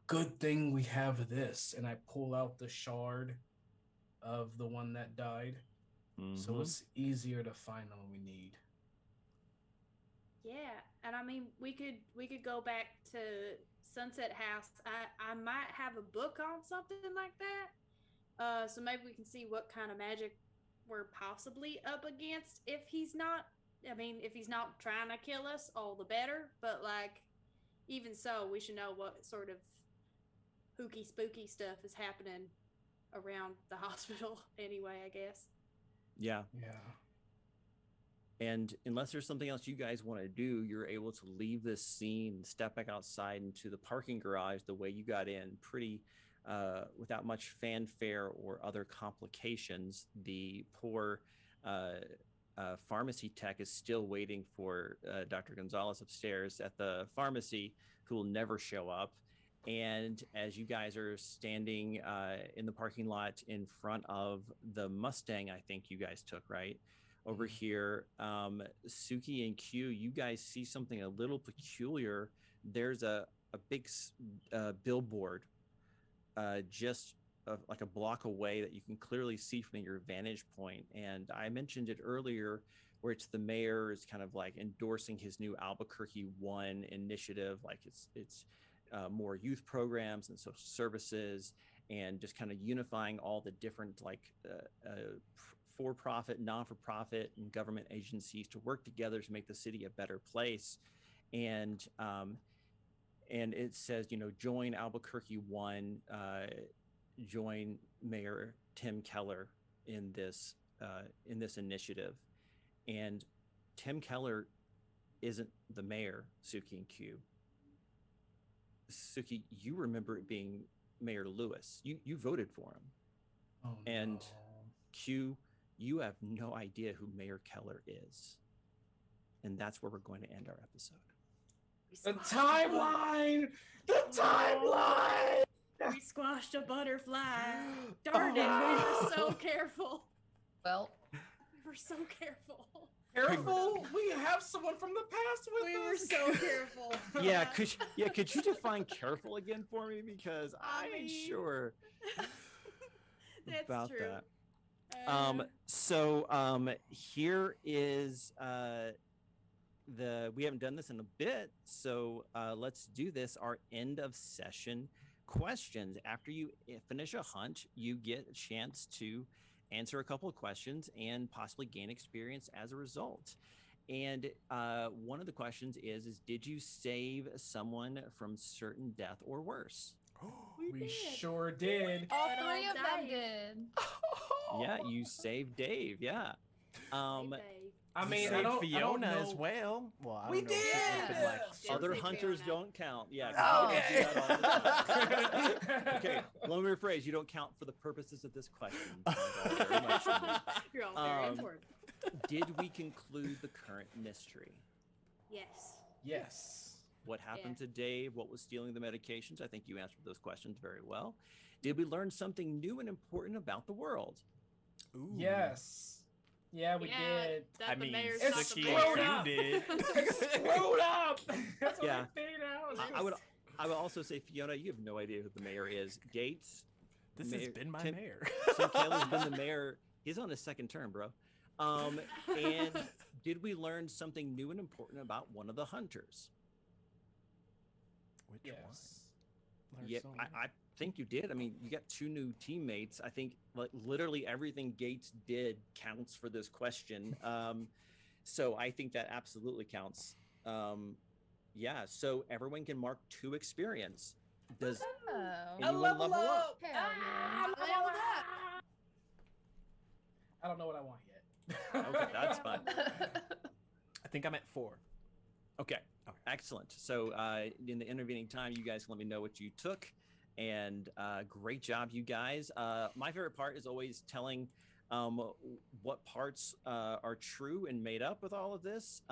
Good thing we have this, and I pull out the shard of the one that died, so Mhm. it's easier to find the one we need. yeah, and I mean, we could go back to Sunset House. I might have a book on something like that. So maybe we can see what kind of magic we're possibly up against. If he's not, I mean, if he's not trying to kill us, all the better. But like, even so, we should know what sort of hooky spooky stuff is happening around the hospital anyway, I guess. Yeah. Yeah. And unless there's something else you guys want to do, you're able to leave this scene, step back outside into the parking garage the way you got in, pretty without much fanfare or other complications. The poor pharmacy tech is still waiting for Dr. Gonzalez upstairs at the pharmacy, who will never show up. And as you guys are standing in the parking lot in front of the Mustang, I think you guys took, right? Over here, Suki and Q, you guys see something a little peculiar. There's a big billboard just like a block away that you can clearly see from your vantage point. And I mentioned it earlier, where it's the mayor is kind of like endorsing his new Albuquerque One initiative, like it's more youth programs and social services, and just kind of unifying all the different like for-profit, non-for-profit, and government agencies to work together to make the city a better place. And it says, join Albuquerque One, join Mayor Tim Keller in this initiative. And Tim Keller isn't the mayor, Suki and Q. Suki, you remember it being Mayor Lewis. You voted for him. Oh, And no. Q, you have no idea who Mayor Keller is. And that's where we're going to end our episode. The timeline! The timeline! We squashed a butterfly. Darn it, we were so careful. Well, We were so careful. Careful! We have someone from the past with We us. were so careful. Yeah, could you define careful again for me, because I I ain't mean, sure That's about true. that. Uh, So here is we haven't done this in a bit, so let's do this. Our end of session questions. After you finish a hunt, you get a chance to answer a couple of questions and possibly gain experience as a result. And one of the questions is did you save someone from certain death or worse? We did. sure did. all But three of them Dave. did. Yeah, you saved Dave. Yeah. Hey, Dave. I You mean, saved I don't Fiona know. as well. Well, I We don't know if it did! would've been, like, Yeah. Other Say hunters Fiona. don't count. Yeah. 'cause Okay. people do that all the time. Okay, let me rephrase. You don't count for the purposes of this question. Very much. You're all very Um, important. Did we conclude the current mystery? Yes. Yes. What happened to Dave? What was stealing the medications? I think you answered those questions very well. Did we learn something new and important about the world? Ooh. Yes. Yeah, we did. That I the mean, mayor's It's not the Suki mayor. screwed and up. Q did. Screwed up. That's what Yeah. I figured out. I would also say, Fiona, you have no idea who the mayor is. Gates, This Mayor- has been my Tim- mayor. Tim Kelly's been the mayor. He's on his second term, bro. And did we learn something new and important about one of the hunters? Which Yes. one? Learned Yeah, so much. think you did. I mean, you got 2 new teammates. I think like literally everything Gates did counts for this question. So I think that absolutely counts. Yeah, so everyone can mark 2 experience. Does Oh. anyone level up? Hell yeah. I'm leveled up. I don't know what I want yet. Okay, that's fine. I think I'm at 4. Okay, excellent. So in the intervening time, you guys can let me know what you took. And great job, you guys. My favorite part is always telling what parts are true and made up with all of this.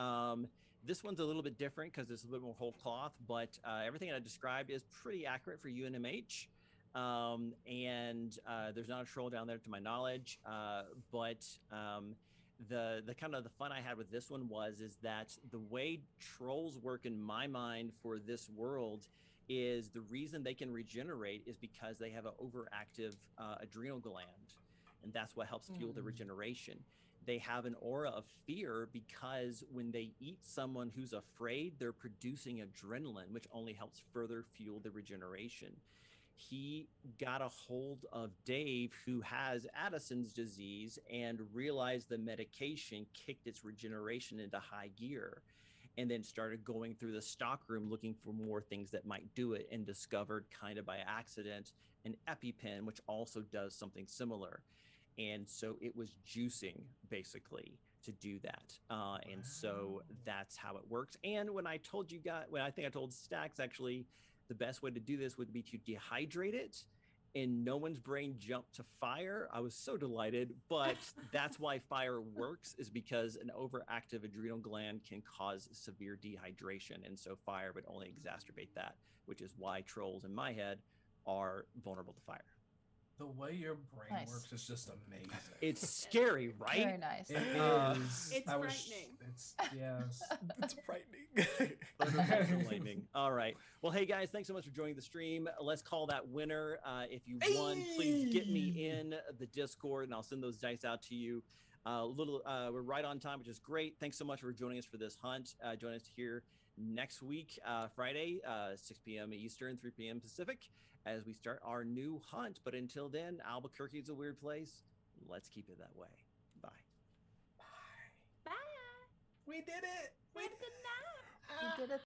This one's a little bit different because it's a little bit more whole cloth, but everything I described is pretty accurate for UNMH. And there's not a troll down there to my knowledge, but the kind of the fun I had with this one is that the way trolls work in my mind for this world is the reason they can regenerate is because they have an overactive adrenal gland, and that's what helps fuel the regeneration. They have an aura of fear because when they eat someone who's afraid, they're producing adrenaline, which only helps further fuel the regeneration. He got a hold of Dave, who has Addison's disease, and realized the medication kicked its regeneration into high gear, and then started going through the stock room looking for more things that might do it, and discovered kind of by accident an EpiPen, which also does something similar. And so it was juicing basically to do that. And so that's how it works. And when I told you guys, when I think I told Stacks actually, the best way to do this would be to dehydrate it, and no one's brain jumped to fire. I was so delighted, but that's why fire works, is because an overactive adrenal gland can cause severe dehydration. And so fire would only exacerbate that, which is why trolls in my head are vulnerable to fire. The way your brain Nice. works is just amazing. It's scary, right? Very nice. It is. It's I frightening. It's yes. It's frightening. Lightning. All right. Well, hey guys, thanks so much for joining the stream. Let's call that winner. If you won, please get me in the Discord, and I'll send those dice out to you. We're right on time, which is great. Thanks so much for joining us for this hunt. Join us here next week, Friday, 6 p.m. Eastern, 3 p.m. Pacific, as we start our new hunt. But until then, Albuquerque is a weird place. Let's keep it that way. Bye. Bye. We did it. Have a good night. We did it.